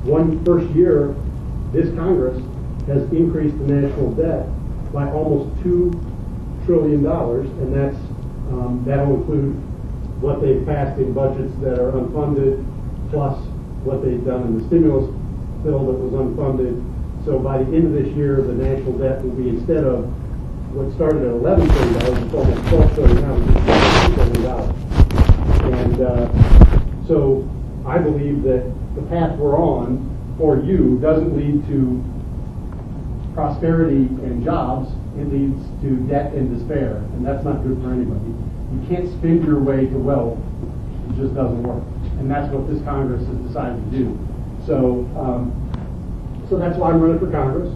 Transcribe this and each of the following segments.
one first year, this Congress has increased the national debt by almost $2 trillion, and that'll include what they've passed in budgets that are unfunded, plus what they've done in the stimulus bill that was unfunded. So by the end of this year, the national debt will be, instead of what started at $11 trillion, it's almost $12 trillion now, it's $2 trillion. And so I believe that the path we're on for you doesn't lead to prosperity and jobs. It leads to debt and despair, and that's not good for anybody. You can't spend your way to wealth. It just doesn't work. And that's what this Congress has decided to do. So that's why I'm running for Congress.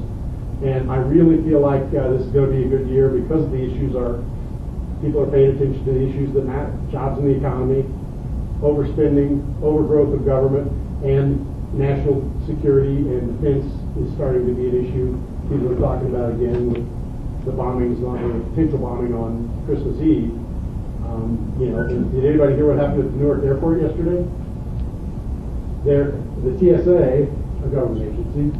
And I really feel like this is going to be a good year because the issues people are paying attention to the issues that matter. Jobs in the economy, overspending, overgrowth of government, and national security and defense is starting to be an issue. People are talking about again with the bombings on, the potential bombing on Christmas Eve. Did anybody hear what happened at the Newark airport yesterday? The TSA, a government agency,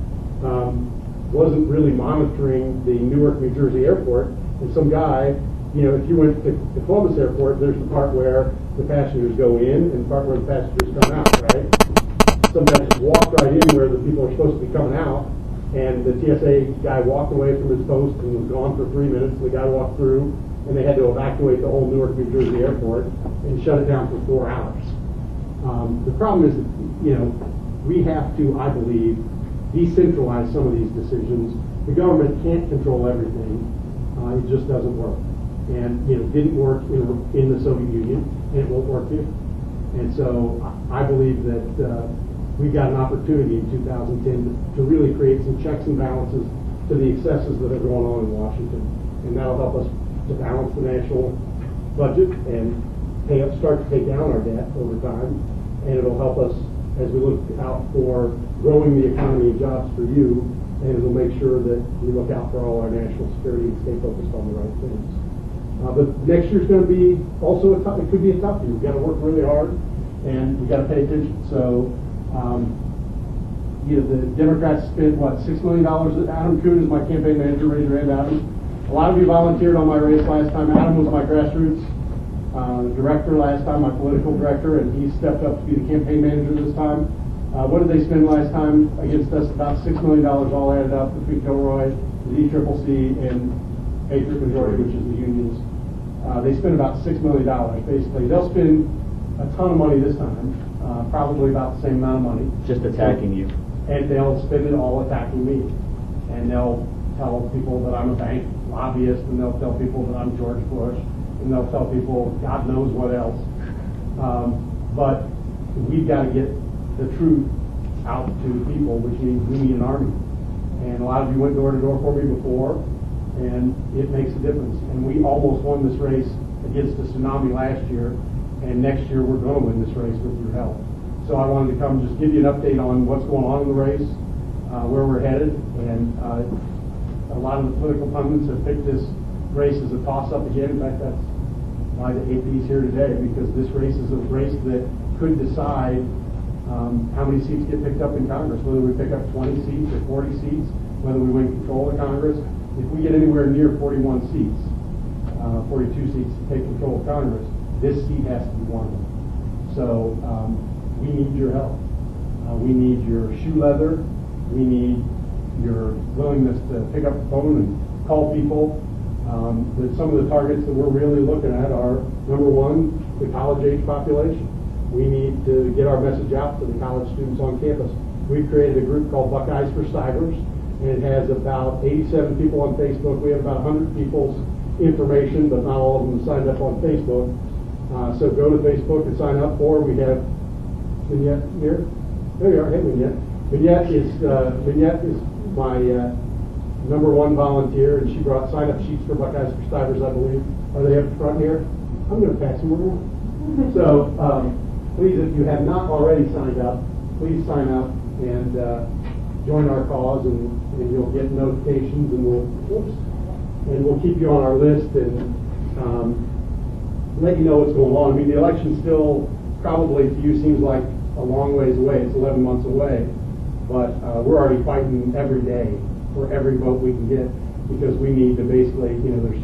wasn't really monitoring the Newark, New Jersey airport, and some guy, if you went to the Columbus airport, there's the part where the passengers go in and the part where the passengers come out, right? Some guy just walked right in where the people are supposed to be coming out, and the TSA guy walked away from his post and was gone for 3 minutes. The guy walked through, and they had to evacuate the whole Newark, New Jersey airport and shut it down for 4 hours. The problem is, we have to, I believe, decentralize some of these decisions. The government can't control everything. It just doesn't work. And, didn't work in the Soviet Union, and it won't work here. And so I believe that we've got an opportunity in 2010 to really create some checks and balances to the excesses that are going on in Washington. And that'll help us to balance the national budget and start to take down our debt over time. And it'll help us as we look out for growing the economy and jobs for you, and it'll make sure that we look out for all our national security and stay focused on the right things. But next year's going to be also it could be a tough year. We've got to work really hard, and we've got to pay attention. So, the Democrats spent, $6 million. Adam Kuhn is my campaign manager. Raise your hand, Adam. A lot of you volunteered on my race last time. Adam was my grassroots director last time, my political director, and he stepped up to be the campaign manager this time. What did they spend last time against us? About $6 million all added up between Kilroy, the DCCC, and Patriot Majority, which is the unions. They spent about $6 million, basically. They'll spend a ton of money this time, probably about the same amount of money. Just attacking you. And they'll spend it all attacking me. And they'll tell people that I'm a bank lobbyist, and they'll tell people that I'm George Bush, and they'll tell people God knows what else. But we've got to get the truth out to people, which means we need an army. And a lot of you went door to door for me before, and it makes a difference. And we almost won this race against the tsunami last year, and next year we're going to win this race with your help. So I wanted to come just give you an update on what's going on in the race, where we're headed, and a lot of the political pundits have picked this race as a toss-up again. In fact, that's why the AP is here today, because this race is a race that could decide how many seats get picked up in Congress, whether we pick up 20 seats or 40 seats, whether we win control of Congress. If we get anywhere near 41 seats, 42 seats to take control of Congress, this seat has to be one of them. So we need your help. We need your shoe leather. We need your willingness to pick up the phone and call people. Some of the targets that we're really looking at are, number one, the college-age population. We need to get our message out to the college students on campus. We've created a group called Buckeyes for Stivers, and it has about 87 people on Facebook. We have about 100 people's information, but not all of them signed up on Facebook. So go to Facebook and sign up for. We have Vignette here. There you are. Hey, Vignette. Vignette is my number one volunteer, and she brought sign-up sheets for Buckeyes for Stivers, I believe. Are they up front here? I'm going to pass them around. So please, if you have not already signed up, please sign up and join our cause, and you'll get notifications, and we'll keep you on our list and let you know what's going on. I mean, the election still probably to you seems like a long ways away. It's 11 months away. but we're already fighting every day for every vote we can get, because we need to basically, there's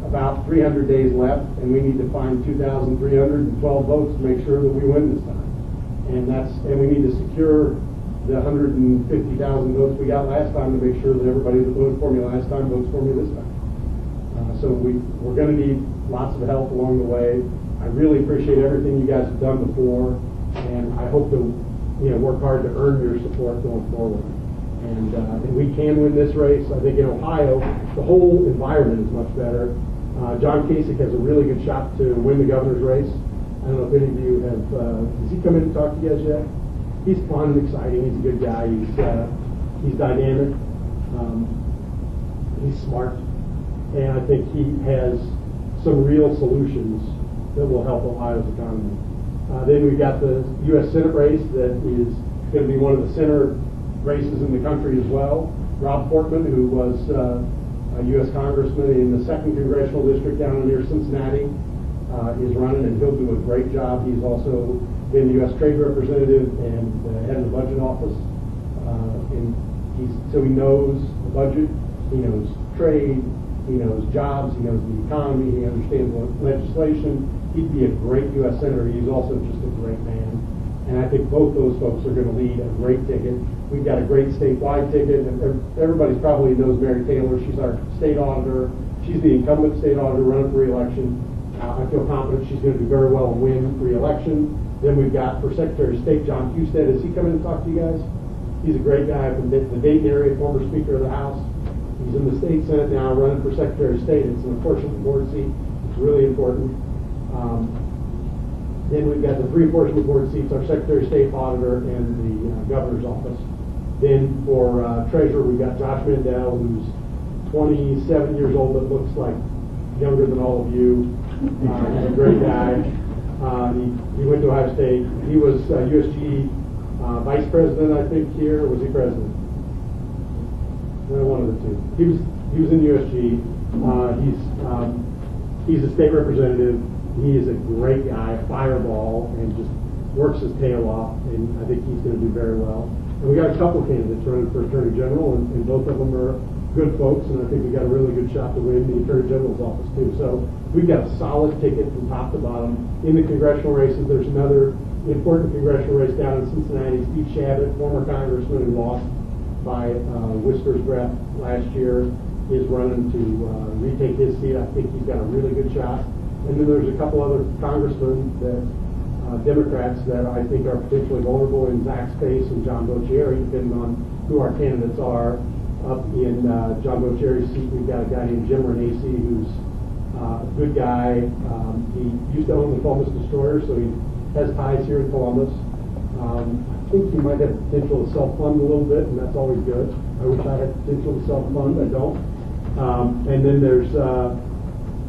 about 300 days left, and we need to find 2,312 votes to make sure that we win this time. And we need to secure the 150,000 votes we got last time to make sure that everybody that voted for me last time votes for me this time. So we're going to need lots of help along the way. I really appreciate everything you guys have done before, and I hope to work hard to earn your support going forward. And we can win this race. I think in Ohio, the whole environment is much better. John Kasich has a really good shot to win the governor's race. I don't know if any of you have, has he come in to talk to you guys yet? He's fun and exciting. He's a good guy. He's dynamic. He's smart. And I think he has some real solutions that will help Ohio's economy. Then we've got the U.S. Senate race that is going to be one of the center races in the country as well. Rob Portman, who was a U.S. Congressman in the 2nd Congressional District down near Cincinnati, is running, and he'll do a great job. He's also been the U.S. Trade Representative and head of the Budget Office. So he knows the budget, he knows trade, he knows jobs, he knows the economy, he understands legislation. He'd be a great U.S. Senator. He's also just a great man. And I think both those folks are going to lead a great ticket. We've got a great statewide ticket, and everybody probably knows Mary Taylor. She's our state auditor. She's the incumbent state auditor running for re-election. I feel confident she's going to do very well and win re-election. Then we've got for Secretary of State John Husted. Has he come in to talk to you guys? He's a great guy from the Dayton area, former Speaker of the House. He's in the state Senate now, running for Secretary of State. It's an apportionment board seat. It's really important. Then we've got the 3 apportionment board seats, our Secretary of State, Auditor, and the Governor's Office. Then for Treasurer, we've got Josh Mandel, who's 27 years old, but looks like younger than all of you. He's a great guy. He went to Ohio State. He was USG Vice President, I think, here. Or was he President? One of the two. He was in USG. He's a state representative. He is a great guy, a fireball, and just works his tail off, and I think he's going to do very well. And we got a couple of candidates running for Attorney General, and both of them are good folks, and I think we got a really good shot to win the Attorney General's office too. So we've got a solid ticket from top to bottom. In the congressional races, there's another important congressional race down in Cincinnati. Steve Shabbat, former congressman who lost by whisper's breath last year, is running to retake his seat. I think he's got a really good shot. And then there's a couple other congressmen that Democrats that I think are potentially vulnerable in Zach Space and John Boccieri, depending on who our candidates are. Up in John Boccieri's seat, we've got a guy named Jim Renacci, who's a good guy. He used to own the Columbus Destroyer, so he has ties here in Columbus. I think he might have potential to self-fund a little bit, and that's always good. I wish I had potential to self-fund. I don't. And then there's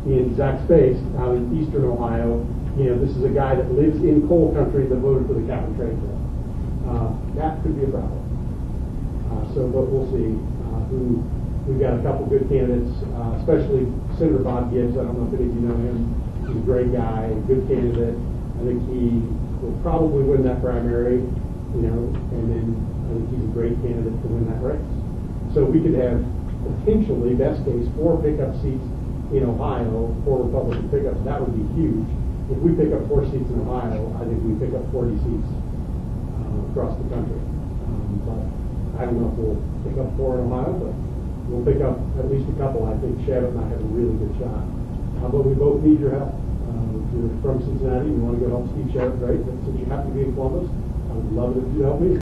in Zach Space out in eastern Ohio. This is a guy that lives in coal country that voted for the cap and trade bill. That could be a problem. But we'll see. We've got a couple good candidates, especially Senator Bob Gibbs. I don't know if any of you know him. He's a great guy, a good candidate. I think he will probably win that primary, and then I think he's a great candidate to win that race. So we could have potentially, best case, 4 pickup seats in Ohio, 4 Republican pickups. That would be huge. If we pick up 4 seats in Ohio, I think we pick up 40 seats across the country. But I don't know if we'll pick up 4 in Ohio, but we'll pick up at least a couple. I think Shabbat and I have a really good shot. But we both need your help. If you're from Cincinnati and you want to go help Steve Shabbat, great. But since you happen to be in Columbus, I would love it if you help me.